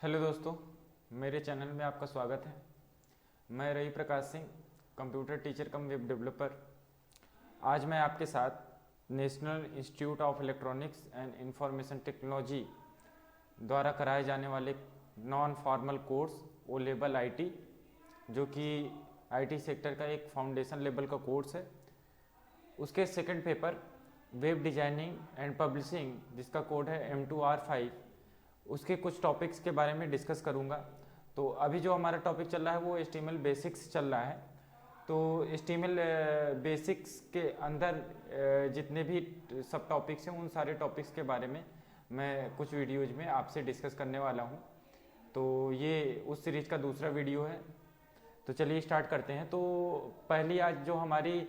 Hello दोस्तों, मेरे channel में आपका स्वागत है। मैं Ravi Prakash Singh, computer teacher cum web developer. आज मैं आपके साथ national institute of electronics and information technology द्वारा कराए जाने वाले non formal course O level IT, जो कि आईटी सेक्टर का एक फाउंडेशन लेवल का कोर्स है, उसके second paper web designing and publishing, जिसका कोड है M2R5, उसके कुछ टॉपिक्स के बारे में डिस्कस करूंगा। तो अभी जो हमारा टॉपिक चल रहा है वो HTML बेसिक्स चल रहा है। तो HTML बेसिक्स के अंदर जितने भी सब टॉपिक्स हैं उन सारे टॉपिक्स के बारे में मैं कुछ वीडियोज में आपसे डिस्कस करने वाला हूं। तो ये उस सीरीज का दूसरा वीडियो है। तो चलिए स्टार्ट करते हैं। तो पहली आज जो हमारी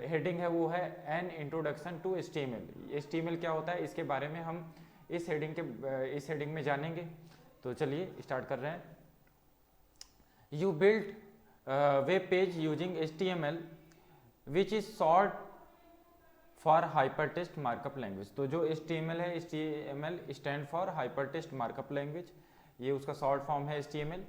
हेडिंग है वो है an introduction to HTML। HTML क्या होता है इसके बारे में हम इस हेडिंग में जानेंगे। तो चलिए स्टार्ट कर रहे हैं। You build web page using HTML which is short for hypertext markup language. तो जो HTML है, HTML stand for hypertext markup language, ये उसका शॉर्ट फॉर्म है HTML।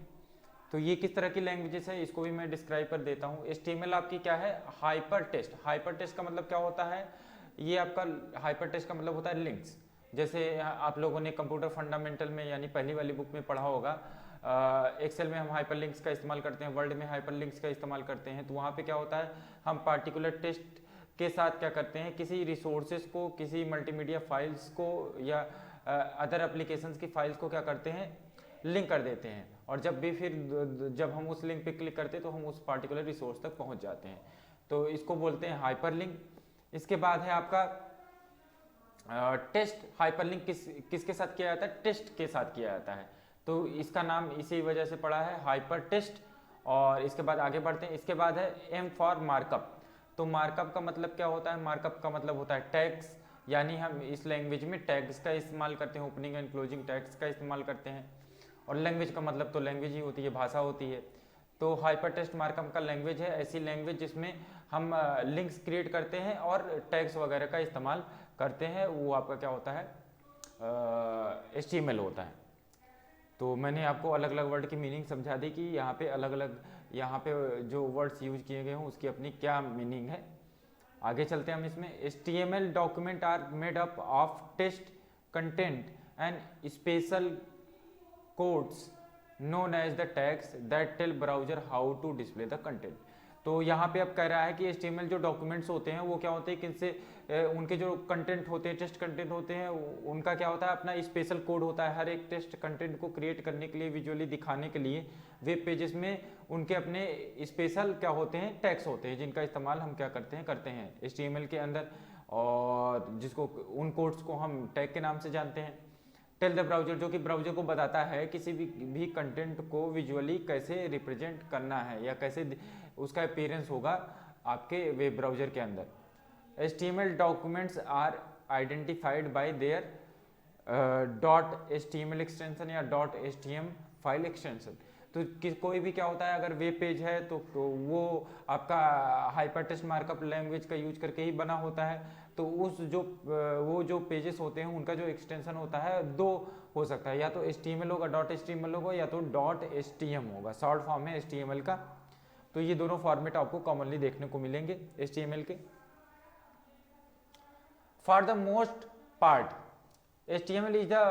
तो ये किस तरह की लैंग्वेजेस है इसको भी मैं डिस्क्राइब कर देता हूँ। HTML आपकी क्या है? हाइपरटेक्स्ट। हाइपरटेक्स्ट का मतलब क्या होता है? ये आपका हाइपरटेक्स्ट का मतलब होता है लिंक्स। जैसे आप लोगों ने कंप्यूटर फंडामेंटल में यानी पहली वाली बुक में पढ़ा होगा, एक्सेल में हम हाइपरलिंक्स का इस्तेमाल करते हैं, वर्ड में हाइपरलिंक्स का इस्तेमाल करते हैं। तो वहाँ पे क्या होता है, हम पार्टिकुलर टेक्स्ट के साथ क्या करते हैं, किसी रिसोर्सेज को, किसी मल्टीमीडिया फाइल्स को या अदर एप्लीकेशंस की फाइल्स को क्या करते हैं, लिंक कर देते हैं। और जब हम उस लिंक पे क्लिक करते हैं तो हम उस पार्टिकुलर रिसोर्स तक पहुँच जाते हैं। तो इसको बोलते हैं हाइपरलिंक। इसके बाद है आपका टेस्ट। हाइपरलिंक किसके साथ किया जाता है? टेस्ट के साथ किया जाता है। तो इसका नाम इसी वजह से पड़ा है हाइपर टेस्ट। और इसके बाद आगे बढ़ते हैं। इसके बाद है M फॉर मार्कअप। तो मार्कअप का मतलब क्या होता है? मार्कअप का मतलब होता है टैग्स, यानी हम इस लैंग्वेज में टैग्स का इस्तेमाल करते हैं, ओपनिंग एंड क्लोजिंग टैग्स का इस्तेमाल करते हैं। और लैंग्वेज का मतलब तो लैंग्वेज ही होती है, भाषा होती है। तो हाइपर टेक्स्ट मार्कअप का लैंग्वेज है ऐसी लैंग्वेज जिसमें हम लिंक्स क्रिएट करते हैं और टैग्स वगैरह का इस्तेमाल करते हैं। वो आपका क्या होता है? HTML होता है। तो मैंने आपको अलग अलग वर्ड की मीनिंग समझा दी कि यहाँ पे अलग अलग जो वर्ड्स यूज किए गए हों उसकी अपनी क्या मीनिंग है। आगे चलते हैं हम इसमें। HTML document are made up of text content and special codes known as the tags that tell browser how to display the content। तो यहाँ पे अब कह रहा है कि HTML जो डॉक्यूमेंट्स होते हैं वो क्या होते हैं, किनसे उनके जो कंटेंट होते हैं, टेक्स्ट कंटेंट होते हैं, उनका क्या होता है, अपना स्पेशल कोड होता है। हर एक टेक्स्ट कंटेंट को क्रिएट करने के लिए, विजुअली दिखाने के लिए वेब पेजेस में उनके अपने स्पेशल क्या होते हैं, टैग्स होते हैं, जिनका इस्तेमाल हम क्या करते हैं HTML के अंदर। और जिसको उन कोड्स को हम टैग के नाम से जानते हैं। टेल द ब्राउजर, जो कि ब्राउजर को बताता है किसी भी कंटेंट को विजुअली कैसे रिप्रेजेंट करना है या कैसे उसका अपीयरेंस होगा आपके वेब ब्राउजर के अंदर। HTML documents are identified by their .html extension या .htm फाइल एक्सटेंशन। तो कोई भी क्या होता है, अगर वेब पेज है तो वो आपका हाइपरटेक्स्ट मार्कअप लैंग्वेज का यूज करके ही बना होता है। तो वो जो पेजेस होते हैं उनका जो एक्सटेंशन होता है दो हो सकता है, या तो HTML होगा, .html होगा, या तो .htm होगा। शॉर्ट फॉर्म है HTML का। तो ये दोनों फॉर्मेट आपको कॉमनली देखने को मिलेंगे HTML के। For the most part HTML is the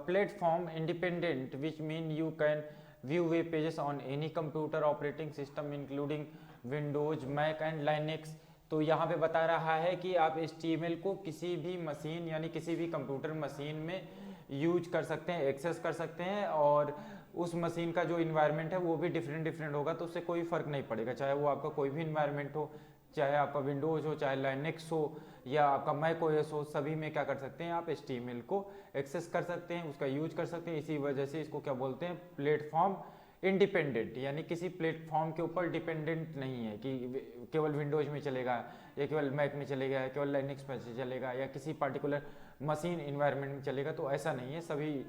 platform independent, which mean you can view web pages on any computer operating system including Windows, Mac and Linux। तो यहाँ पे बता रहा है कि आप HTML को किसी भी मशीन यानी किसी भी कंप्यूटर मशीन में यूज कर सकते हैं, एक्सेस कर सकते हैं। और उस मशीन का जो इन्वायरमेंट है वो भी डिफरेंट होगा, तो उससे कोई फर्क नहीं पड़ेगा, चाहे वो आपका कोई भी इन्वायरमेंट हो, चाहे आपका विंडोज हो, चाहे लाइनेक्स हो या आपका मैक ओएस हो, सभी में क्या कर सकते हैं आप HTML को एक्सेस कर सकते हैं, उसका यूज कर सकते हैं। इसी वजह से इसको क्या बोलते हैं, प्लेटफॉर्म इंडिपेंडेंट, यानी किसी प्लेटफॉर्म के ऊपर डिपेंडेंट नहीं है कि केवल विंडोज में चलेगा या केवल मैक में चलेगा, केवल लाइनेक्स में चलेगा या किसी पार्टिकुलर मशीन इन्वायरमेंट में चलेगा। तो ऐसा नहीं है, सभी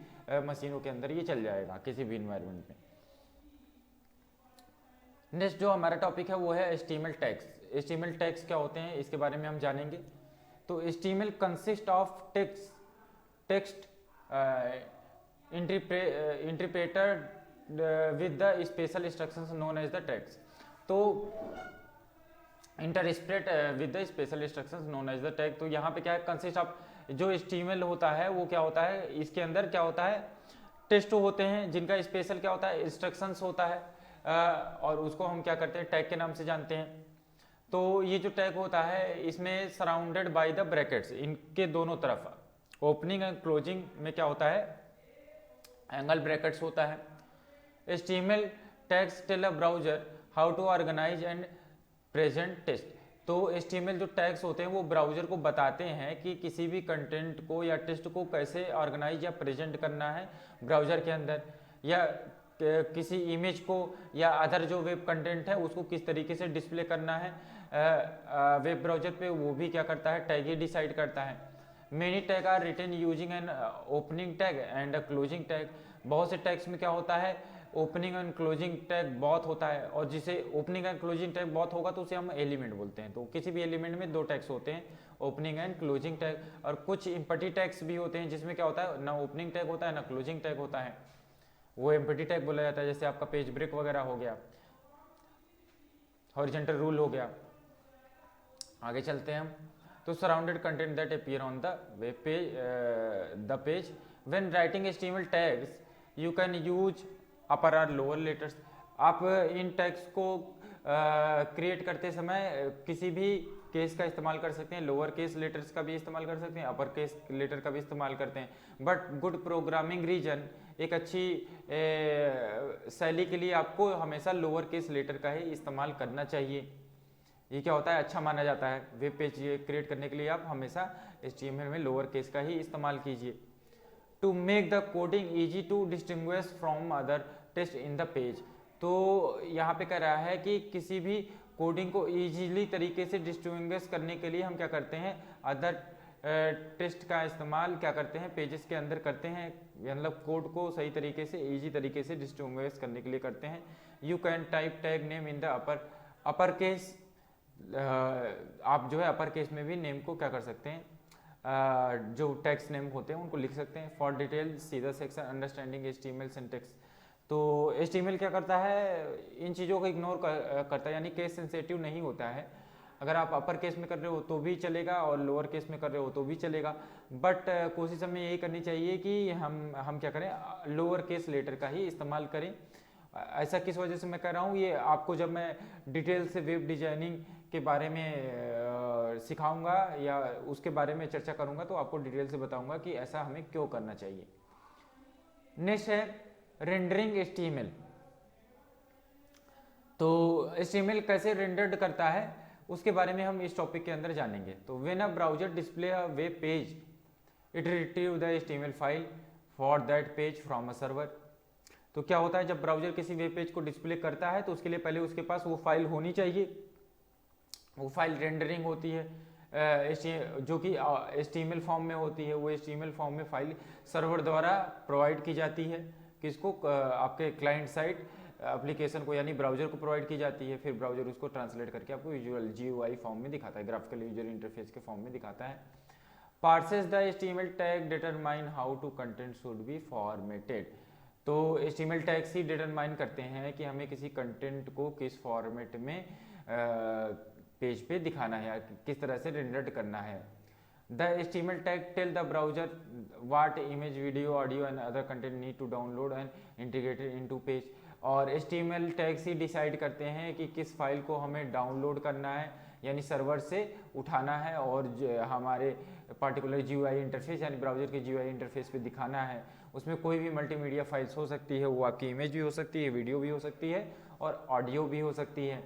मशीनों के अंदर ये चल जाएगा किसी भी इन्वायरमेंट में। नेक्स्ट जो हमारा टॉपिक है वो है HTML टैग्स। HTML टैग्स क्या होते हैं इसके बारे में हम जानेंगे। तो HTML consist of text interpreted with the special instructions known as the tags. तो interpret with the special instructions known as the tag. तो यहाँ पे क्या है, कंसिस्ट ऑफ जो HTML होता है वो क्या होता है, इसके अंदर क्या होता है, टेस्ट होते हैं जिनका स्पेशल क्या होता है, इंस्ट्रक्शंस होता है, और उसको हम क्या करते हैं, टैग के नाम से जानते हैं। तो ये जो टैग होता है इसमें सराउंडेड बाय द ब्रैकेट्स, इनके दोनों तरफ ओपनिंग एंड क्लोजिंग में क्या होता है, एंगल ब्रैकेट्स होता है। HTML tags tell a browser how to organize and present test. तो HTML जो टैग्स होते हैं वो ब्राउजर को बताते हैं कि किसी भी कंटेंट को या टेस्ट को कैसे ऑर्गेनाइज या प्रेजेंट करना है ब्राउजर के अंदर, या किसी इमेज को या अदर जो वेब कंटेंट है उसको किस तरीके से डिस्प्ले करना है वेब ब्राउजर पे, वो भी क्या करता है, टैग ही डिसाइड करता है। Many tag are written using an opening tag and a closing tag. बहुत से टैग्स में क्या होता है, ओपनिंग एंड क्लोजिंग टैग बहुत होता है, और जिसे ओपनिंग एंड क्लोजिंग टैग बहुत होगा तो उसे हम एलिमेंट बोलते हैं। तो किसी भी एलिमेंट में दो टैग्स होते हैं, ओपनिंग एंड क्लोजिंग टैग। और कुछ एम्प्टी टैग्स भी होते हैं जिसमें क्या होता है, ना ओपनिंग टैग होता है ना क्लोजिंग टैग होता है, वो एम्प्टी टैग बोला जाता है। जैसे आपका पेज ब्रेक वगैरह हो गया, हॉरिजॉन्टल रूल हो गया। आगे चलते हैं हम। तो surrounded content that appear on the web page, the page when writing HTML tags you can use upper और लोअर लेटर्स। आप इन टैग्स को क्रिएट करते समय किसी भी केस का इस्तेमाल कर सकते हैं, लोअर केस लेटर्स का भी इस्तेमाल कर सकते हैं, अपर केस लेटर का भी इस्तेमाल करते हैं। बट गुड प्रोग्रामिंग रीजन, एक अच्छी शैली के लिए आपको हमेशा लोअर केस लेटर का ही इस्तेमाल करना चाहिए। ये क्या होता है, अच्छा माना जाता है। वेब पेज क्रिएट करने के लिए आप हमेशा HTML में लोअर केस का ही इस्तेमाल कीजिए। To make the coding easy to distinguish from other text in the page. तो यहाँ पे कह रहा है कि किसी भी कोडिंग को ईजीली तरीके से डिस्टिंग्विश करने के लिए हम क्या करते हैं, अदर टेक्स्ट का इस्तेमाल क्या करते हैं, पेजेस के अंदर करते हैं, मतलब कोड को सही तरीके से ईजी तरीके से डिस्टिंग्विश करने के लिए करते हैं। You can type tag name in the upper case. आप जो है अपर केस में भी नेम को क्या कर सकते हैं, जो टेक्स्ट नेम होते हैं उनको लिख सकते हैं। For detail see the section understanding HTML syntax. तो HTML क्या करता है, इन चीज़ों को इग्नोर करता है, यानी केस सेंसिटिव नहीं होता है। अगर आप अपर केस में कर रहे हो तो भी चलेगा और लोअर केस में कर रहे हो तो भी चलेगा, बट कोशिश हमें यही करनी चाहिए कि हम क्या करें, लोअर केस लेटर का ही इस्तेमाल करें। ऐसा किस वजह से मैं कह रहा हूँ, ये आपको जब मैं डिटेल से वेब डिजाइनिंग के बारे में सिखाऊंगा या उसके बारे में चर्चा करूंगा तो आपको डिटेल से बताऊंगा कि ऐसा हमें क्यों करना चाहिए। नेक्स्ट है रेंडरिंग HTML। तो HTML कैसे रेंडर्ड करता है उसके बारे में हम इस टॉपिक के अंदर जानेंगे। तो when a browser display a web page it retrieve the HTML file for that page from a server. तो क्या होता है, जब ब्राउजर किसी वेब पेज को डिस्प्ले करता है तो उसके लिए पहले उसके पास वो फाइल होनी चाहिए। वो फाइल रेंडरिंग होती है जो कि HTML फॉर्म में होती है। वो HTML फॉर्म में फाइल सर्वर द्वारा प्रोवाइड की जाती है, किसको, आपके क्लाइंट साइड एप्लीकेशन को यानी ब्राउजर को प्रोवाइड की जाती है। फिर ब्राउजर उसको ट्रांसलेट करके आपको विजुअल GUI फॉर्म में दिखाता है, ग्राफिकल यूजर इंटरफेस के फॉर्म में दिखाता है। Parses the HTML tag determine how to content should be formatted. तो HTML टैग्स ही डिटरमाइन करते हैं कि हमें किसी कंटेंट को किस फॉर्मेट में पेज पे दिखाना है या किस तरह से रेंडर्ड करना है। The HTML tag tell the browser what image, video, audio and other content need to download and integrated into page. और HTML टैग्स ही डिसाइड करते हैं कि किस फाइल को हमें डाउनलोड करना है यानी सर्वर से उठाना है और हमारे पार्टिकुलर GUI इंटरफेस यानी ब्राउजर के GUI इंटरफेस पे दिखाना है। उसमें कोई भी मल्टीमीडिया फाइल्स हो सकती है, वो आपकी इमेज भी हो सकती है, वीडियो भी हो सकती है और ऑडियो भी हो सकती है,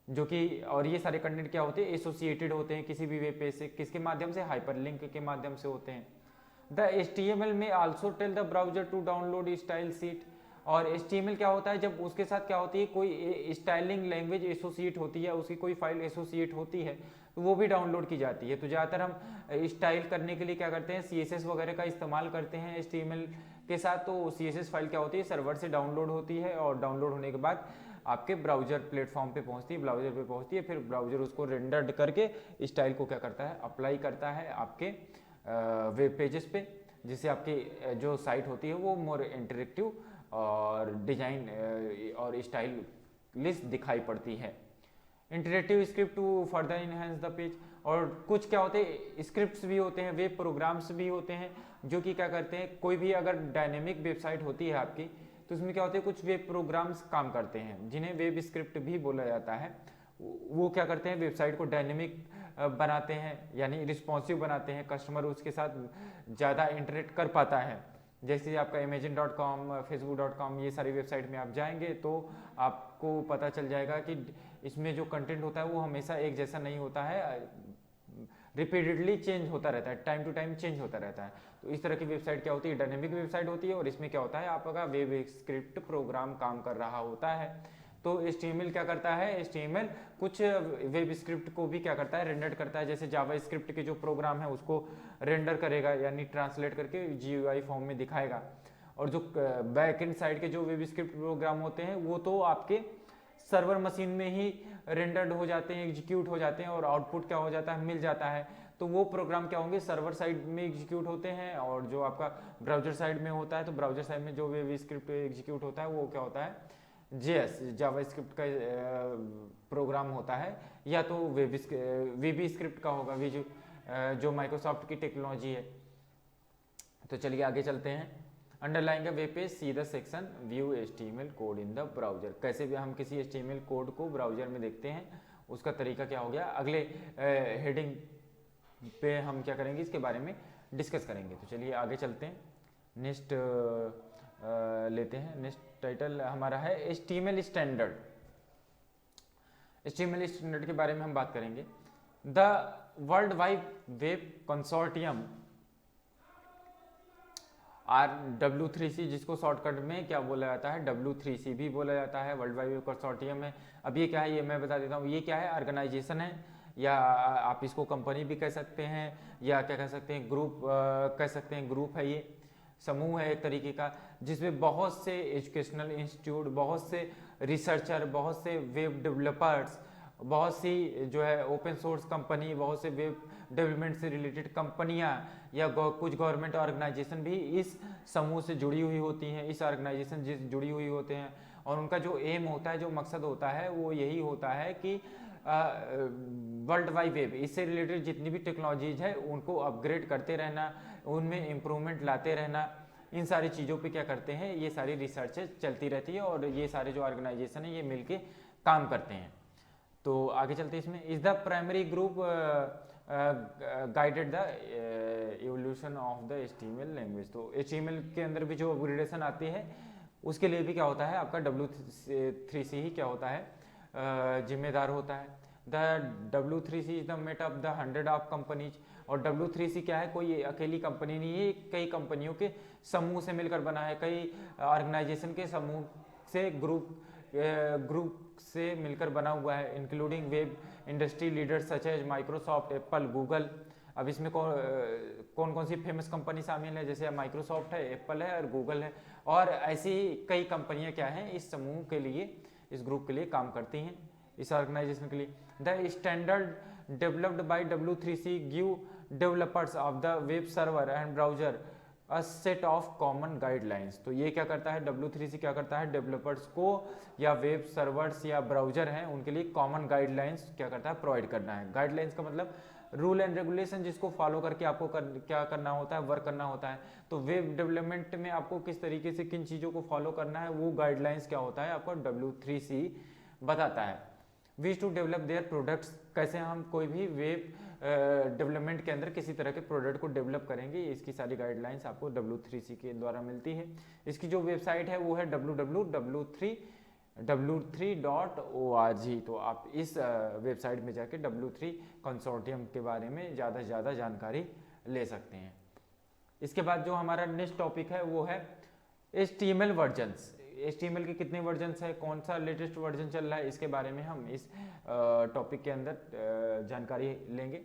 जो कि और ये सारे कंटेंट क्या होते हैं, एसोसिएटेड होते हैं किसी भी वेब पेज से, किसके माध्यम से, हाइपरलिंक के माध्यम से होते हैं। The HTML may also tell the browser to download style sheet. और HTML क्या होता है, जब उसके साथ क्या होती है, कोई स्टाइलिंग लैंग्वेज एसोसिएट होती है, उसकी कोई फाइल एसोसिएट होती है तो वो भी डाउनलोड की जाती है। तो ज़्यादातर हम स्टाइल करने के लिए क्या करते हैं, CSS वगैरह का इस्तेमाल करते हैं HTML के साथ। तो CSS फाइल क्या होती है, सर्वर से डाउनलोड होती है और डाउनलोड होने के बाद आपके ब्राउजर प्लेटफॉर्म पे पहुंचती है, ब्राउजर पे पहुंचती है, फिर ब्राउजर उसको रेंडर्ड करके स्टाइल को क्या करता है, अप्लाई करता है आपके वेब पेजेस पे। जिससे आपकी जो साइट होती है वो मोर इंटरेक्टिव और डिजाइन और स्टाइलिश दिखाई पड़ती है। Interactive script to further enhance the page. और कुछ क्या होते हैं, स्क्रिप्ट्स भी होते हैं, वेब प्रोग्राम्स भी होते हैं जो कि क्या करते हैं, कोई भी अगर डायनेमिक वेबसाइट होती है आपकी तो उसमें क्या होते हैं, कुछ वेब प्रोग्राम्स काम करते हैं जिन्हें वेब स्क्रिप्ट भी बोला जाता है। वो क्या करते हैं, वेबसाइट को डायनेमिक बनाते हैं, यानी रिस्पॉन्सिव बनाते हैं, कस्टमर उसके साथ ज़्यादा इंटरेक्ट कर पाता है। जैसे आपका Amazon.com, Facebook.com, ये सारी वेबसाइट में आप जाएंगे तो आपको पता चल जाएगा कि इसमें जो कंटेंट होता है वो हमेशा एक जैसा नहीं होता है, रिपीटेडली चेंज होता रहता है, टाइम टू टाइम चेंज होता रहता है। तो इस तरह की वेबसाइट क्या होती है, डायनेमिक वेबसाइट होती है। और इसमें क्या होता है, आपका वेब स्क्रिप्ट प्रोग्राम काम कर रहा होता है। तो HTML क्या करता है, HTML कुछ वेब स्क्रिप्ट को भी क्या करता है, रेंडर करता है। जैसे जावा स्क्रिप्ट के जो प्रोग्राम है उसको रेंडर करेगा, यानी ट्रांसलेट करके GUI फॉर्म में दिखाएगा। और जो बैक एंड साइड के जो वेब स्क्रिप्ट प्रोग्राम होते हैं वो तो आपके सर्वर मशीन में ही रेंडर्ड हो जाते हैं, एग्जीक्यूट हो जाते हैं, और आउटपुट क्या हो जाता है, मिल जाता है। तो वो प्रोग्राम क्या होंगे, सर्वर साइड में एग्जीक्यूट होते हैं। और जो आपका ब्राउजर साइड में होता है, तो ब्राउजर साइड में जो वेब स्क्रिप्ट एग्जीक्यूट होता है वो क्या होता है, JS जावा स्क्रिप्ट का प्रोग्राम होता है, या तो VB स्क्रिप्ट का होगा, जो माइक्रोसॉफ्ट की टेक्नोलॉजी है। तो चलिए आगे चलते हैं। अंडरलाइन का web page, see the section view HTML code in the browser. कैसे भी हम किसी HTML कोड को ब्राउजर में देखते हैं उसका तरीका क्या हो गया, अगले हेडिंग पे हम क्या करेंगे, इसके बारे में डिस्कस करेंगे। तो चलिए आगे चलते हैं, नेक्स्ट लेते हैं। नेक्स्ट टाइटल हमारा है HTML स्टैंडर्ड। HTML स्टैंडर्ड के बारे में हम बात करेंगे। The world wide web consortium W3C, जिसको शॉर्टकट में क्या बोला जाता है, W3C भी बोला जाता है, वर्ल्ड वाइड वेब कंसोर्टियम है। अब ये क्या है, ये मैं बता देता हूँ। ये क्या है, ऑर्गेनाइजेशन है, या आप इसको कंपनी भी कह सकते हैं, या क्या कह सकते हैं, ग्रुप कह सकते हैं। ग्रुप है, ये समूह है एक तरीके का, जिसमें बहुत से एजुकेशनल इंस्टीट्यूट, बहुत से रिसर्चर, बहुत से वेब डेवलपर्स, बहुत सी जो है ओपन सोर्स कंपनी, बहुत से वेब डेवलपमेंट से रिलेटेड कंपनियां, या कुछ गवर्नमेंट ऑर्गेनाइजेशन भी इस समूह से जुड़ी हुई होती हैं, इस ऑर्गेनाइजेशन से जुड़ी हुई होते हैं। और उनका जो एम होता है, जो मकसद होता है, वो यही होता है कि वर्ल्ड वाइड वेब, इससे रिलेटेड जितनी भी टेक्नोलॉजीज है उनको अपग्रेड करते रहना, उनमें इम्प्रूवमेंट लाते रहना। इन सारी चीज़ों पे क्या करते हैं, ये सारी रिसर्च चलती रहती है, और ये सारे जो ऑर्गेनाइजेशन है ये मिलके काम करते हैं। तो आगे चलते हैं। इसमें is the primary group guided the evolution of the HTML language. तो HTML के अंदर भी जो अपग्रेडेशन आती है उसके लिए भी क्या होता है, आपका W3C ही क्या होता है, जिम्मेदार होता है। The W3C is the mate of the 100 of companies. और W3C क्या है, कोई अकेली कंपनी नहीं है, कई कंपनियों के समूह से मिलकर बना है, कई ऑर्गेनाइजेशन के समूह से ग्रुप से मिलकर बना हुआ है, including web industry leaders such as Microsoft, Apple, Google. अब इसमें कौन कौन सी फेमस कंपनी शामिल है, जैसे माइक्रोसॉफ्ट है, एप्पल है और गूगल है। और ऐसी कई कंपनियां क्या हैं, इस समूह के लिए, इस ग्रुप के लिए काम करती हैं, इस ऑर्गेनाइजेशन के लिए। The standard developed by W3C give developers of the web server and browser a set of common guidelines. तो ये क्या करता है, W3C क्या करता है, डेवलपर्स को या वेब सर्वर्स या ब्राउजर हैं उनके लिए कॉमन गाइडलाइंस क्या करता है, प्रोवाइड करना है। गाइडलाइंस का मतलब रूल एंड रेगुलेशन, जिसको फॉलो करके आपको क्या करना होता है, वर्क करना होता है। तो वेब डेवलपमेंट में आपको किस तरीके से किन चीज़ों को फॉलो करना है, वो गाइडलाइंस क्या होता है, आपको W3C बताता है। विच टू डेवलप देयर प्रोडक्ट्स, कैसे हम कोई भी वेब डेवलपमेंट के अंदर किसी तरह के प्रोडक्ट को डेवलप करेंगे, इसकी सारी गाइडलाइंस आपको W3C के द्वारा मिलती है। इसकी जो वेबसाइट है वो है www.w3.org। तो आप इस वेबसाइट में जाके W3 कंसोर्टियम के बारे में ज़्यादा से ज़्यादा जानकारी ले सकते हैं। इसके बाद जो हमारा नेक्स्ट टॉपिक है वो है HTML वर्जन्स। HTML के कितने वर्जन्स है, कौन सा लेटेस्ट वर्जन चल रहा है, इसके बारे में हम इस टॉपिक के अंदर जानकारी लेंगे।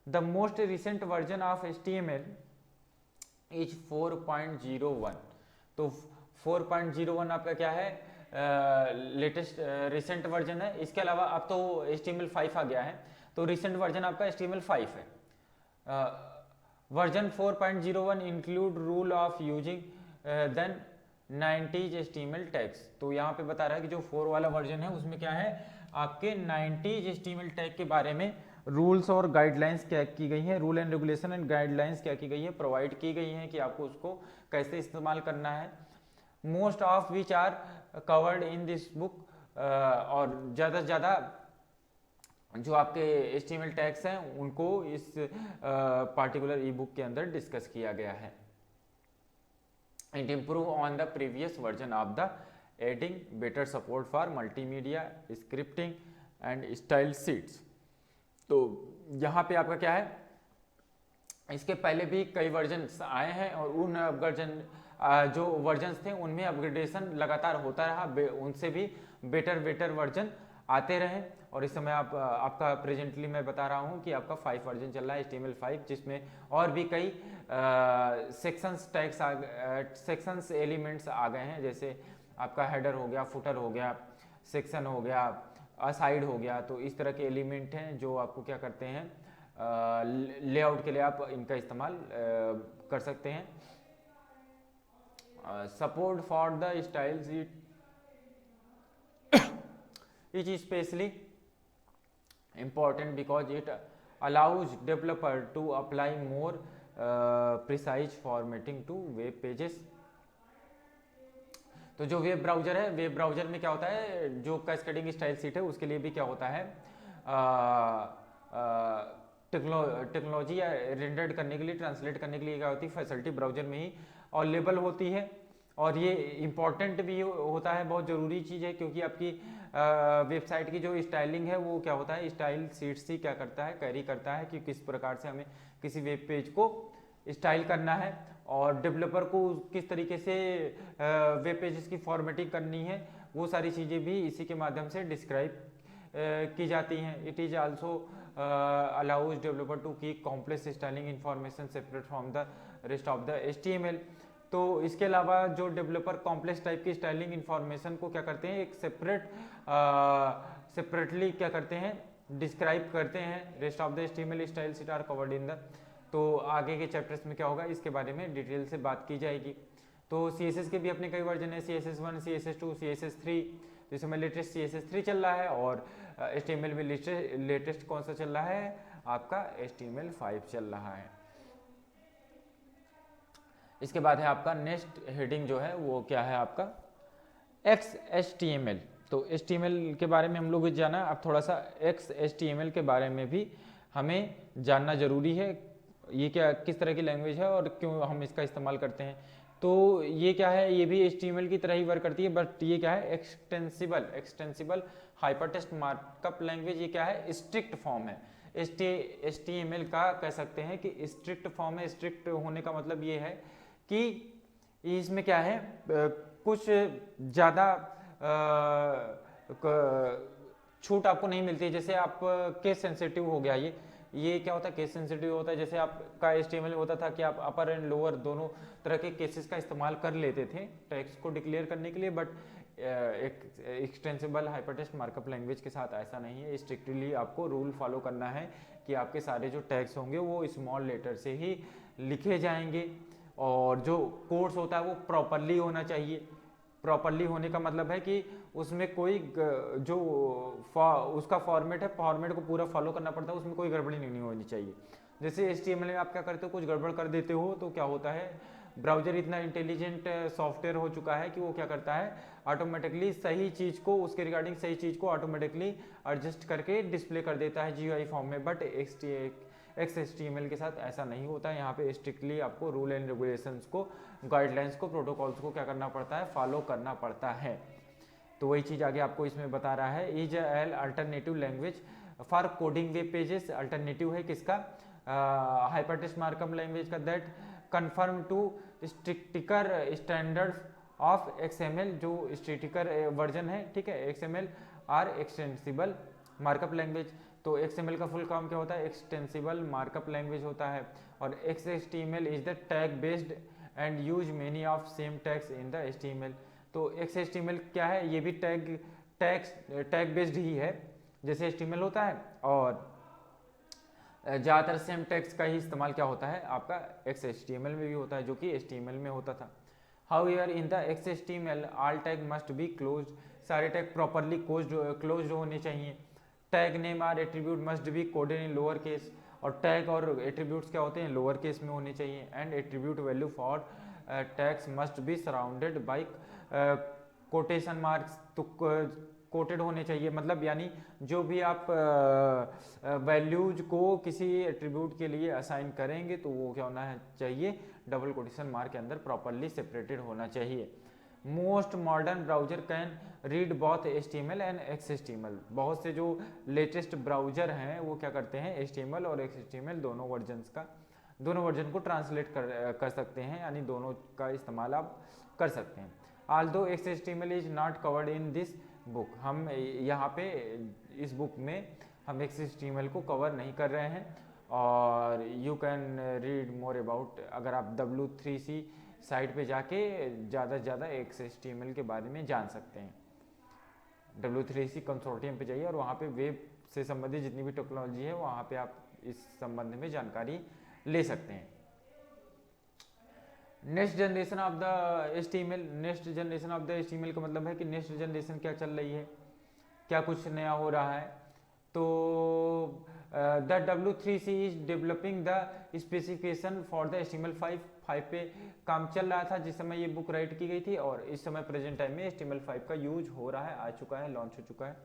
The most recent version of HTML is 4.01। तो 4.01 आपका क्या है, लेटेस्ट रिसेंट वर्जन है। इसके अलावा अब तो HTML5 आ गया है, तो रिसेंट वर्जन आपका HTML5 है। Version 4.01 include rule of using then 90s HTML tags. तो यहाँ पे बता रहा है कि जो 4 वाला वर्जन है उसमें क्या है, आपके 90s HTML टैग के बारे में रूल्स और गाइडलाइंस क्या की गई है, rule and regulation and guidelines क्या की गई है, प्रोवाइड की गई है कि आपको उसको कैसे इस्तेमाल करना है। Most of which are covered in this book, और ज़्यादा से ज़्यादा जो आपके HTML टैग्स हैं उनको इस पार्टिकुलर ई बुक के अंदर डिस्कस किया गया है। It improve on the previous version of the adding better support for multimedia scripting and style sheets. तो यहाँ पे आपका क्या है, इसके पहले भी कई वर्जन्स आए हैं और उन वर्जन जो वर्जन्स थे उनमें अपग्रेडेशन लगातार होता रहा, उनसे भी बेटर वर्जन आते रहे। और इस समय आपका प्रेजेंटली मैं बता रहा हूँ कि आपका 5 वर्जन चल रहा है HTML5, जिसमें और भी कई सेक्शंस टैग्स सेक्शंस एलिमेंट्स आ गए हैं, जैसे आपका हेडर हो गया, फुटर हो गया, सेक्शन हो गया, असाइड हो गया। तो इस तरह के एलिमेंट हैं जो आपको क्या करते हैं, लेआउट के लिए आप इनका इस्तेमाल कर सकते हैं। Support for the styles it is specially important because it allows developer to apply more precise formatting to web pages। तो जो वेब ब्राउजर है, वेब ब्राउजर में क्या होता है, जो कैस्केडिंग स्टाइल सीट है उसके लिए भी क्या होता है, टेक्नोलॉजी या रेंडर्ड करने के लिए, ट्रांसलेट करने के लिए क्या होती है, फैसिलिटी ब्राउजर में ही अवेलेबल होती है। और ये इम्पॉर्टेंट भी होता है, बहुत ज़रूरी चीज़ है, क्योंकि आपकी वेबसाइट की जो स्टाइलिंग है वो क्या होता है, स्टाइल सीट्स ही क्या करता है, कैरी करता है कि किस प्रकार से हमें किसी वेब पेज को स्टाइल करना है और डेवलपर को किस तरीके से वेब पेजेस की फॉर्मेटिंग करनी है, वो सारी चीज़ें भी इसी के माध्यम से डिस्क्राइब की जाती हैं। It is also allows developer to keep complex styling information separate from the rest of the HTML। तो इसके अलावा जो डेवलपर कॉम्प्लेक्स टाइप की स्टाइलिंग इंफॉर्मेशन को क्या करते हैं, एक सेपरेटली क्या करते हैं, डिस्क्राइब करते हैं। Rest of the HTML style sheet are covered in the, तो आगे के चैप्टर्स में क्या होगा इसके बारे में डिटेल से बात की जाएगी। तो CSS के भी अपने कई वर्जन है, CSS1, CSS2, CSS3। तो इस समय लेटेस्ट CSS3 चल रहा है और HTML में लेटेस्ट कौन सा चल रहा है, आपका HTML5 चल रहा है। इसके बाद है आपका नेक्स्ट हेडिंग जो है वो क्या है, आपका XHTML। तो HTML के बारे में हम लोग जाना, अब थोड़ा सा XHTML के बारे में भी हमें जानना जरूरी है। ये क्या, किस तरह की लैंग्वेज है और क्यों हम इसका इस्तेमाल करते हैं। तो ये क्या है, ये भी HTML की तरह ही वर्क करती है, बट ये क्या है, एक्सटेंसिबल हाइपरटेक्स्ट मार्कअप लैंग्वेज। ये क्या है, स्ट्रिक्ट फॉर्म है। HTML का कह सकते हैं कि स्ट्रिक्ट फॉर्म है। स्ट्रिक्ट होने का मतलब ये है कि इसमें क्या है, कुछ ज़्यादा छूट आपको नहीं मिलती है। जैसे आप केस सेंसिटिव हो गया, ये क्या होता है, केस सेंसिटिव होता है। जैसे आपका HTML होता था कि आप अपर एंड लोअर दोनों तरह के केसेस का इस्तेमाल कर लेते थे टेक्स्ट को डिक्लेयर करने के लिए, बट एक एक्सटेंसिबल हाइपरटेक्स्ट मार्कअप लैंग्वेज के साथ ऐसा नहीं है। स्ट्रिक्टली आपको रूल फॉलो करना है कि आपके सारे जो टैग्स होंगे वो स्मॉल लेटर से ही लिखे जाएंगे और जो कोड्स होता है वो प्रॉपरली होना चाहिए। प्रॉपरली होने का मतलब है कि उसमें कोई जो उसका फॉर्मेट है, फॉर्मेट को पूरा फॉलो करना पड़ता है, उसमें कोई गड़बड़ी नहीं होनी चाहिए। जैसे HTML में आप क्या करते हो, कुछ गड़बड़ कर देते हो तो क्या होता है, ब्राउजर इतना इंटेलिजेंट सॉफ्टवेयर हो चुका है कि वो क्या करता है, ऑटोमेटिकली सही चीज़ को, उसके रिगार्डिंग सही चीज़ को ऑटोमेटिकली एडजस्ट करके डिस्प्ले कर देता है GUI फॉर्म में। बट XHTML के साथ ऐसा नहीं होता है। यहाँ पे स्ट्रिक्टली आपको रूल एंड रेगुलेशंस को, गाइडलाइंस को, प्रोटोकॉल्स को क्या करना पड़ता है, फॉलो करना पड़ता है। तो वही चीज़ आगे आपको इसमें बता रहा है। Is L alternative language for coding web pages. Alternative है किसका, हाइपरटेक्स्ट मार्कअप लैंग्वेज का, that conform to stricter standard of XML। जो स्ट्रिक्टिकर वर्जन है, ठीक है, XML or extensible markup language. तो XML का फुल फॉर्म क्या होता है, एक्सटेंसिबल मार्कअप लैंग्वेज होता है। और XHTML is the tag based and use many of same tags in the HTML। तो XHTMल क्या है, ये भी टैग बेस्ड ही है जैसे HTML होता है। और ज़्यादातर सेम टेक्स्ट का ही इस्तेमाल क्या होता है आपका XHTML में भी होता है, जो कि HTML में होता था। However, in the XHTML all tag must be closed, सारे टैग प्रॉपरली क्लोज्ड होने चाहिए। Tag name are attribute must be coded in lower case, और टैग और एट्रीब्यूट्स क्या होते हैं लोअर केस में होने चाहिए। And attribute value for tags must be surrounded by quotation marks, तो कोटेड होने चाहिए, मतलब यानी जो भी आप वैल्यूज को किसी एट्रीब्यूट के लिए असाइन करेंगे तो वो क्या होना है चाहिए, डबल कोटेशन मार्क के अंदर प्रॉपरली सेपरेटेड होना चाहिए। Most modern browser can read both HTML and XHTML, बहुत से जो लेटेस्ट ब्राउजर हैं वो क्या करते हैं HTML और XHTML दोनों वर्जन को ट्रांसलेट कर सकते हैं, यानी दोनों का इस्तेमाल आप कर सकते हैं। Although XHTML is not covered in this book, हम यहाँ पे इस बुक में हम XHTML को कवर नहीं कर रहे हैं। और you can read more about, अगर आप W3C साइट पे जाके ज़्यादा से ज़्यादा XHTML के बारे में जान सकते हैं। W3C कंसोर्टियम पे जाइए और वहाँ पे वेब से संबंधित जितनी भी टेक्नोलॉजी है वहाँ पे आप इस संबंध में जानकारी ले सकते हैं। Next generation of the HTML, next generation of the HTML का मतलब है कि नेक्स्ट जनरेशन क्या चल रही है, क्या कुछ नया हो रहा है। तो the W3C is developing the specification for the HTML5 पे काम चल रहा था जिस समय ये बुक राइट की गई थी, और इस समय प्रेजेंट टाइम में HTML5 का यूज हो रहा है, आ चुका है, लॉन्च हो चुका है।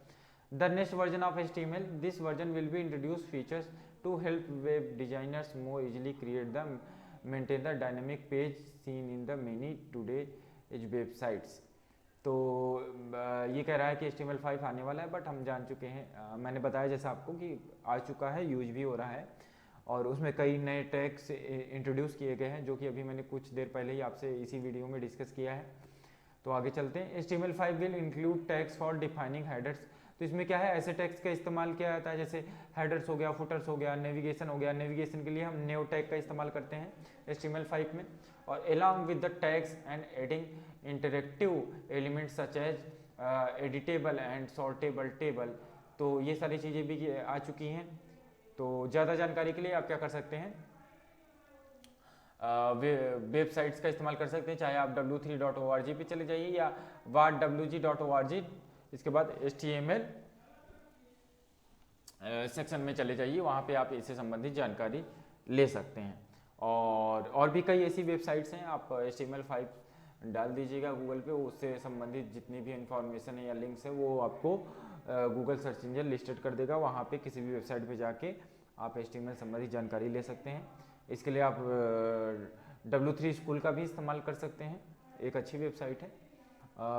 The next version of HTML, this version will be introduce features to help web designers more easily create the maintain the dynamic page seen in the many today websites. तो ये कह रहा है कि HTML5 आने वाला है, बट हम जान चुके हैं, मैंने बताया जैसा आपको कि आ चुका है, यूज भी हो रहा है, और उसमें कई नए टैग्स इंट्रोड्यूस किए गए हैं जो कि अभी मैंने कुछ देर पहले ही आपसे इसी वीडियो में डिस्कस किया है। तो आगे चलते हैं। HTML5 will include tags for defining headers, तो इसमें क्या है ऐसे टैग्स का इस्तेमाल किया जाता है जैसे हेडर्स हो गया, फुटर्स हो गया, नेविगेशन हो गया। नेविगेशन के लिए हम नेव टैग का इस्तेमाल करते हैं HTML5 में, और along with the tags and adding interactive elements such as editable and sortable table, तो ये सारी चीज़ें भी आ चुकी हैं। तो ज़्यादा जानकारी के लिए आप क्या कर सकते हैं, वेबसाइट्स का इस्तेमाल कर सकते हैं, चाहे आप w3.org पे चले जाइए या wwg.org, इसके बाद HTML सेक्शन में चले जाइए, वहाँ पे आप इससे संबंधित जानकारी ले सकते हैं। और भी कई ऐसी वेबसाइट्स हैं, आप HTML5 डाल दीजिएगा गूगल पे, उससे संबंधित जितनी भी इंफॉर्मेशन है या लिंक्स है वो आपको गूगल सर्च इंजन लिस्टेड कर देगा। वहाँ पे किसी भी वेबसाइट पे जाके आप HTML संबंधित जानकारी ले सकते हैं। इसके लिए आप W3 स्कूल का भी इस्तेमाल कर सकते हैं, एक अच्छी वेबसाइट है,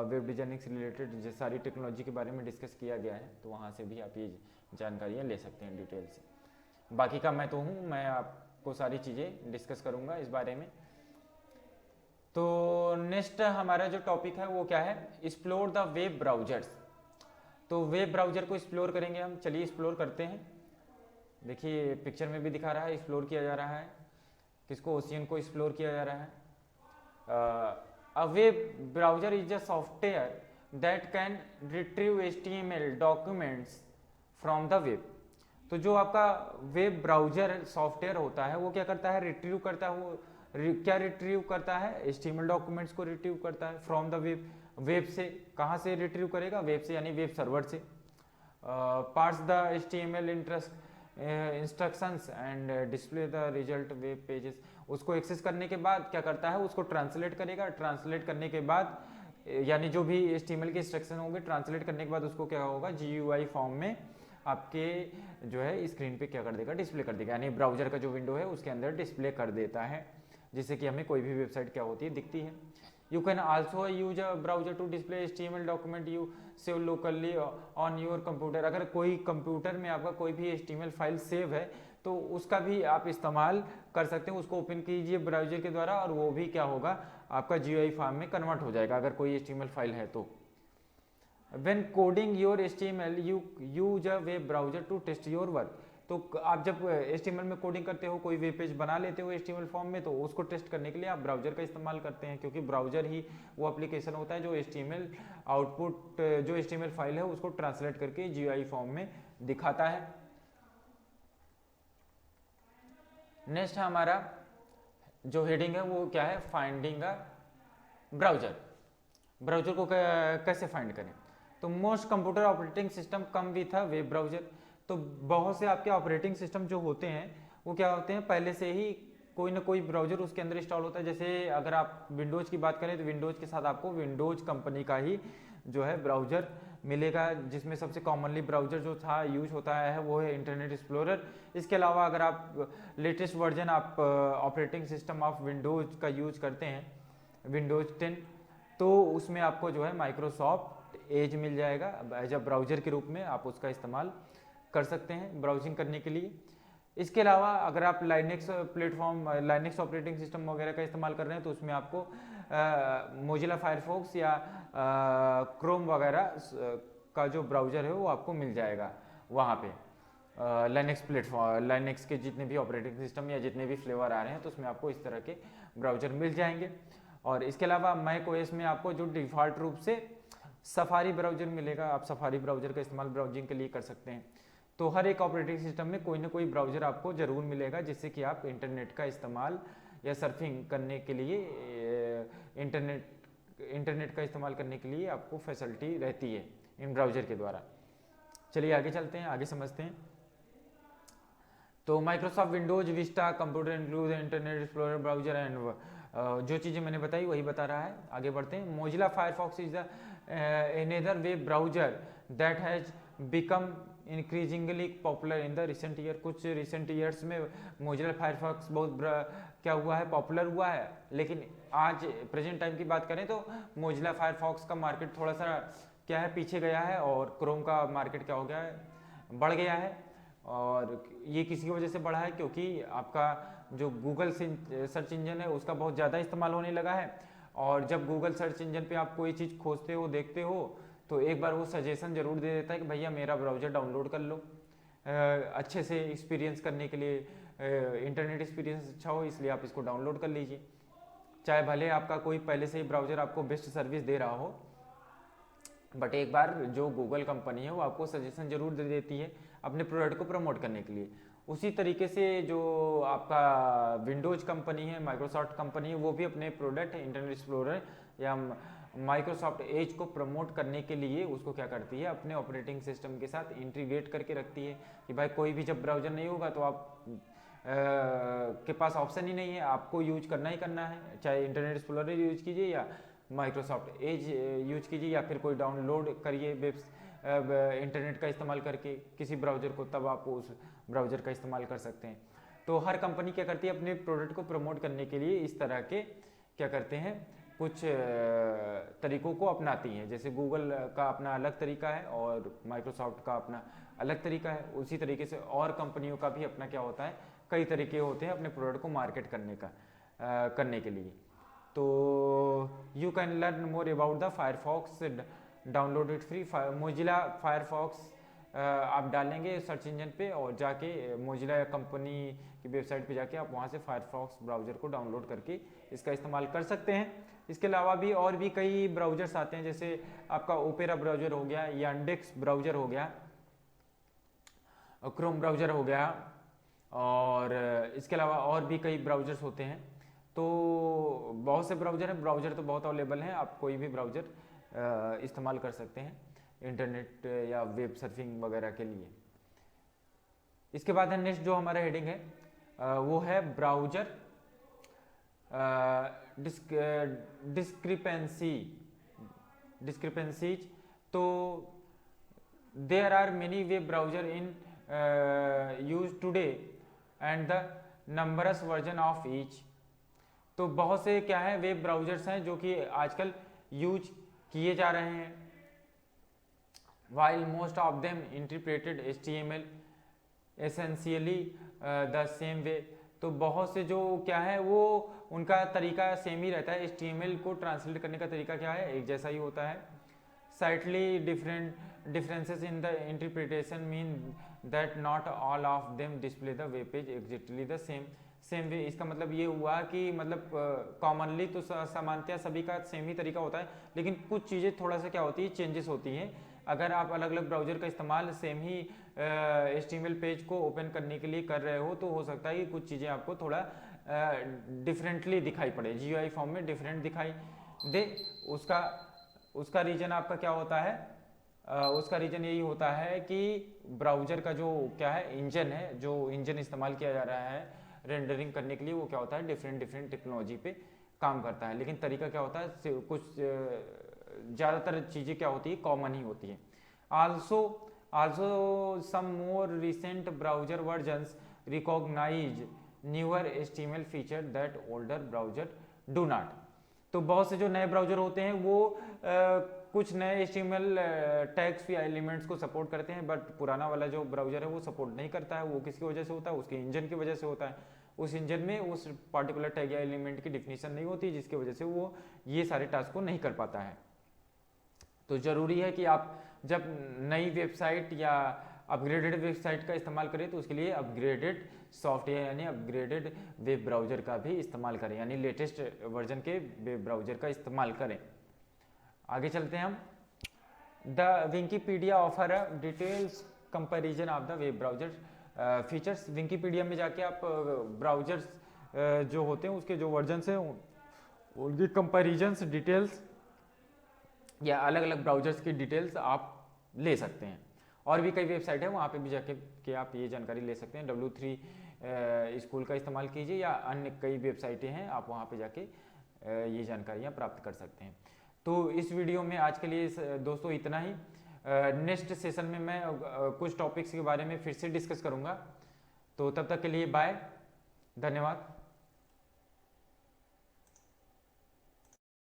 वेब डिजाइनिंग से रिलेटेड सारी टेक्नोलॉजी के बारे में डिस्कस किया गया है, तो वहाँ से भी आप ये जानकारियाँ ले सकते हैं डिटेल से। बाकी का मैं तो हूँ, मैं आपको सारी चीज़ें डिस्कस करूँगा इस बारे में। तो नेक्स्ट हमारा जो टॉपिक है वो क्या है, एक्सप्लोर द वेब ब्राउजर्स। तो वेब ब्राउजर को एक्सप्लोर करेंगे हम, चलिए एक्सप्लोर करते हैं। देखिए पिक्चर में भी दिखा रहा है, एक्सप्लोर किया जा रहा है, किसको, ओशियन को एक्सप्लोर किया जा रहा है। A web browser is a software that can retrieve HTML documents from the web। तो जो आपका वेब ब्राउजर सॉफ्टवेयर होता है वो क्या करता है, रिट्रीव करता है। वो क्या रिट्रीव करता है, HTML डॉक्यूमेंट्स को रिट्रीव करता है फ्रॉम द वेब। वेब से कहाँ से रिट्रीव करेगा, वेब से, यानी वेब सर्वर से। Parse the HTML instructions and display the result web pages. उसको एक्सेस करने के बाद क्या करता है, उसको ट्रांसलेट करेगा। ट्रांसलेट करने के बाद यानी जो भी HTML के इंस्ट्रक्शन होंगे, ट्रांसलेट करने के बाद उसको क्या होगा, GUI फॉर्म में आपके जो है स्क्रीन पे क्या कर देगा, डिस्प्ले कर देगा, यानी ब्राउजर का जो विंडो है उसके अंदर डिस्प्ले कर देता है, जिससे कि हमें कोई भी वेबसाइट क्या होती है दिखती है। You can also use a browser to display HTML document you save locally on your computer। अगर कोई कंप्यूटर में आपका कोई भी HTML फाइल सेव है तो उसका भी आप इस्तेमाल कर सकते हैं। उसको ओपन कीजिए ब्राउजर के द्वारा और वो भी क्या होगा, आपका GUI फॉर्म में कन्वर्ट हो जाएगा अगर कोई HTML फाइल है तो। When coding your HTML you use a web browser to test your work। तो आप जब HTML में कोडिंग करते हो, कोई वेब पेज बना लेते हो HTML फॉर्म में, तो उसको टेस्ट करने के लिए आप ब्राउजर का इस्तेमाल करते हैं, क्योंकि ब्राउजर ही वो एप्लीकेशन होता है जो HTML आउटपुट, जो HTMल फाइल है उसको ट्रांसलेट करके GUI फॉर्म में दिखाता है। नेक्स्ट है हमारा जो हेडिंग है वो क्या है, फाइंडिंग अ ब्राउजर। ब्राउजर को कैसे फाइंड करें। तो most computer operating system come with a web browser. तो बहुत से आपके ऑपरेटिंग सिस्टम जो होते हैं वो क्या होते हैं, पहले से ही कोई ना कोई ब्राउजर उसके अंदर इंस्टॉल होता है। जैसे अगर आप विंडोज़ की बात करें तो विंडोज़ के साथ आपको विंडोज़ कंपनी का ही जो है ब्राउजर मिलेगा, जिसमें सबसे कॉमनली ब्राउजर जो था यूज होता है वो है इंटरनेट एक्सप्लोरर। इसके अलावा अगर आप लेटेस्ट वर्जन आप ऑपरेटिंग सिस्टम ऑफ विंडोज़ का यूज करते हैं विंडोज़ 10, तो उसमें आपको जो है माइक्रोसॉफ्ट एज मिल जाएगा एज अ ब्राउजर के रूप में, आप उसका इस्तेमाल कर सकते हैं ब्राउजिंग करने के लिए। इसके अलावा अगर आप Linux platform Linux operating system वगैरह का इस्तेमाल कर रहे हैं तो उसमें आपको मोजिला फायरफॉक्स या क्रोम वगैरह का जो ब्राउज़र है वो आपको मिल जाएगा वहाँ पे। लाइनेक्स प्लेटफॉर्म लाइनेक्स के जितने भी ऑपरेटिंग सिस्टम या जितने भी फ्लेवर आ रहे हैं तो उसमें आपको इस तरह के ब्राउज़र मिल जाएंगे। और इसके अलावा मैक ओएस में आपको जो डिफ़ॉल्ट रूप से सफारी ब्राउज़र मिलेगा, आप सफारी ब्राउज़र का इस्तेमाल ब्राउजिंग के लिए कर सकते हैं। तो हर एक ऑपरेटिंग सिस्टम में कोई ना कोई ब्राउज़र आपको ज़रूर मिलेगा जिससे कि आप इंटरनेट का इस्तेमाल या सर्फिंग करने के लिए इंटरनेट का इस्तेमाल करने के लिए आपको फैसिलिटी रहती है इन ब्राउज़र के द्वारा। चलिए आगे चलते हैं, आगे समझते हैं। तो Microsoft Windows Vista computer include internet explorer browser and जो चीज़ें मैंने बताई वही बता रहा है। आगे बढ़ते हैं। Mozilla Firefox is another web browser that has become increasingly popular in the recent year. कुछ रिसेंट ईयर्स में मोजिला फायरफॉक्स बहुत क्या हुआ है, पॉपुलर हुआ है। लेकिन आज प्रेजेंट टाइम की बात करें तो मोजिला फायरफॉक्स का मार्केट थोड़ा सा क्या है, पीछे गया है, और क्रोम का मार्केट क्या हो गया है, बढ़ गया है। और ये किसी वजह से बढ़ा है क्योंकि आपका जो गूगल सर्च इंजन है उसका बहुत ज़्यादा इस्तेमाल होने लगा है। और जब गूगल सर्च इंजन पे आप कोई चीज़ खोजते हो, देखते हो, तो एक बार वो सजेशन ज़रूर दे देता है कि भैया मेरा ब्राउज़र डाउनलोड कर लो अच्छे से एक्सपीरियंस करने के लिए। इंटरनेट एक्सपीरियंस अच्छा हो इसलिए आप इसको डाउनलोड कर लीजिए। चाहे भले आपका कोई पहले से ही ब्राउज़र आपको बेस्ट सर्विस दे रहा हो, बट एक बार जो गूगल कंपनी है वो आपको सजेशन जरूर दे देती है अपने प्रोडक्ट को प्रमोट करने के लिए। उसी तरीके से जो आपका विंडोज कंपनी है, माइक्रोसॉफ्ट कंपनी है, वो भी अपने प्रोडक्ट इंटरनेट एक्सप्लोरर या माइक्रोसॉफ्ट एज को प्रमोट करने के लिए उसको क्या करती है, अपने ऑपरेटिंग सिस्टम के साथ इंटीग्रेट करके रखती है कि भाई कोई भी जब ब्राउज़र नहीं होगा तो आप के पास ऑप्शन ही नहीं है, आपको यूज करना ही करना है। चाहे इंटरनेट एक्सप्लोरर यूज कीजिए या माइक्रोसॉफ्ट एज यूज कीजिए या फिर कोई डाउनलोड करिए इंटरनेट का इस्तेमाल करके किसी ब्राउज़र को, तब आप उस ब्राउज़र का इस्तेमाल कर सकते हैं। तो हर कंपनी क्या करती है, अपने प्रोडक्ट को प्रमोट करने के लिए इस तरह के क्या करते हैं, कुछ तरीकों को अपनाती हैं। जैसे गूगल का अपना अलग तरीका है और माइक्रोसॉफ्ट का अपना अलग तरीका है, उसी तरीके से और कंपनियों का भी अपना क्या होता है, कई तरीके होते हैं अपने प्रोडक्ट को मार्केट करने के लिए। तो you can learn more about the Firefox, download it free. Mozilla Firefox आप डालेंगे सर्च इंजन पे और जाके मोजिला कंपनी की वेबसाइट पे जाके आप वहाँ से फायरफॉक्स ब्राउज़र को डाउनलोड करके इसका इस्तेमाल कर सकते हैं। इसके अलावा भी और भी कई ब्राउज़र्स आते हैं, जैसे आपका ओपेरा ब्राउज़र हो गया, यांडेक्स ब्राउज़र हो गया, क्रोम ब्राउज़र हो गया, और इसके अलावा और भी कई ब्राउज़र्स होते हैं। तो बहुत से ब्राउज़र हैं, ब्राउज़र तो बहुत अवेलेबल हैं, आप कोई भी ब्राउज़र इस्तेमाल कर सकते हैं इंटरनेट या वेब सर्फिंग वगैरह के लिए। इसके बाद है नेक्स्ट जो हमारा हेडिंग है वो है ब्राउज़र डिस्क्रिपेंसीज। तो there are many web browser in use today and the numbers version of each. तो बहुत से क्या है वेब ब्राउज़र्स हैं जो कि आजकल यूज किए जा रहे हैं। while most of them interpreted HTML essentially the same way। तो बहुत से जो क्या है वो उनका तरीका सेम ही रहता है, HTML को ट्रांसलेट करने का तरीका क्या है, एक जैसा ही होता है। slightly differences in the interpretation mean that not all of them display the web page exactly the same way। इसका मतलब ये हुआ कि मतलब कॉमनली तो सामान्यतः सभी का सेम ही तरीका होता है, लेकिन कुछ चीज़ें थोड़ा सा क्या होती है, चेंजेस होती हैं। अगर आप अलग अलग ब्राउज़र का इस्तेमाल सेम ही HTML पेज को ओपन करने के लिए कर रहे हो तो हो सकता है कि कुछ चीज़ें आपको थोड़ा डिफरेंटली दिखाई पड़े, GUI फॉर्म में डिफरेंट दिखाई दे। उसका रीजन आपका क्या होता है? उसका रीजन यही होता है कि ब्राउजर का जो क्या है इंजन है, जो इंजन इस्तेमाल किया जा रहा है रेंडरिंग करने के लिए, वो क्या होता है डिफरेंट टेक्नोलॉजी पे काम करता है, लेकिन तरीका क्या होता है कुछ ज़्यादातर चीज़ें क्या होती है कॉमन ही होती है। Also some more recent browser versions recognize newer HTML feature that older browser do not. तो बहुत से जो नए ब्राउजर होते हैं वो कुछ नए HTML टैग्स या एलिमेंट्स को सपोर्ट करते हैं, बट पुराना वाला जो ब्राउजर है वो सपोर्ट नहीं करता है। वो किसकी वजह से होता है? उसके इंजन की वजह से होता है। उस इंजन में उस पार्टिकुलर टैग या एलिमेंट की डिफिनीशन नहीं होती, जिसकी वजह से वो ये सारे टास्क को नहीं कर पाता है। तो ज़रूरी है कि आप जब नई वेबसाइट या अपग्रेडेड वेबसाइट का इस्तेमाल करें तो उसके लिए अपग्रेडेड सॉफ्टवेयर यानी अपग्रेडेड वेब ब्राउजर का भी इस्तेमाल करें, यानी लेटेस्ट वर्जन के वेब ब्राउजर का इस्तेमाल करें। आगे चलते हैं हम। The Wikipedia offer a details comparison of the web browser features. Wikipedia में जाके आप ब्राउजर्स जो होते हैं उसके जो वर्जन्स हैं उनकी कंपैरिजन्स डिटेल्स या अलग अलग ब्राउजर्स की डिटेल्स आप ले सकते हैं। और भी कई वेबसाइट है वहाँ पे भी जाके कि आप ये जानकारी ले सकते हैं। W3 स्कूल का इस्तेमाल कीजिए या अन्य कई वेबसाइटें हैं, आप वहाँ पे जाके ये जानकारियाँ प्राप्त कर सकते हैं। तो इस वीडियो में आज के लिए दोस्तों इतना ही। नेक्स्ट सेशन में मैं कुछ टॉपिक्स के बारे में फिर से डिस्कस करूँगा। तो तब तक के लिए बाय, धन्यवाद।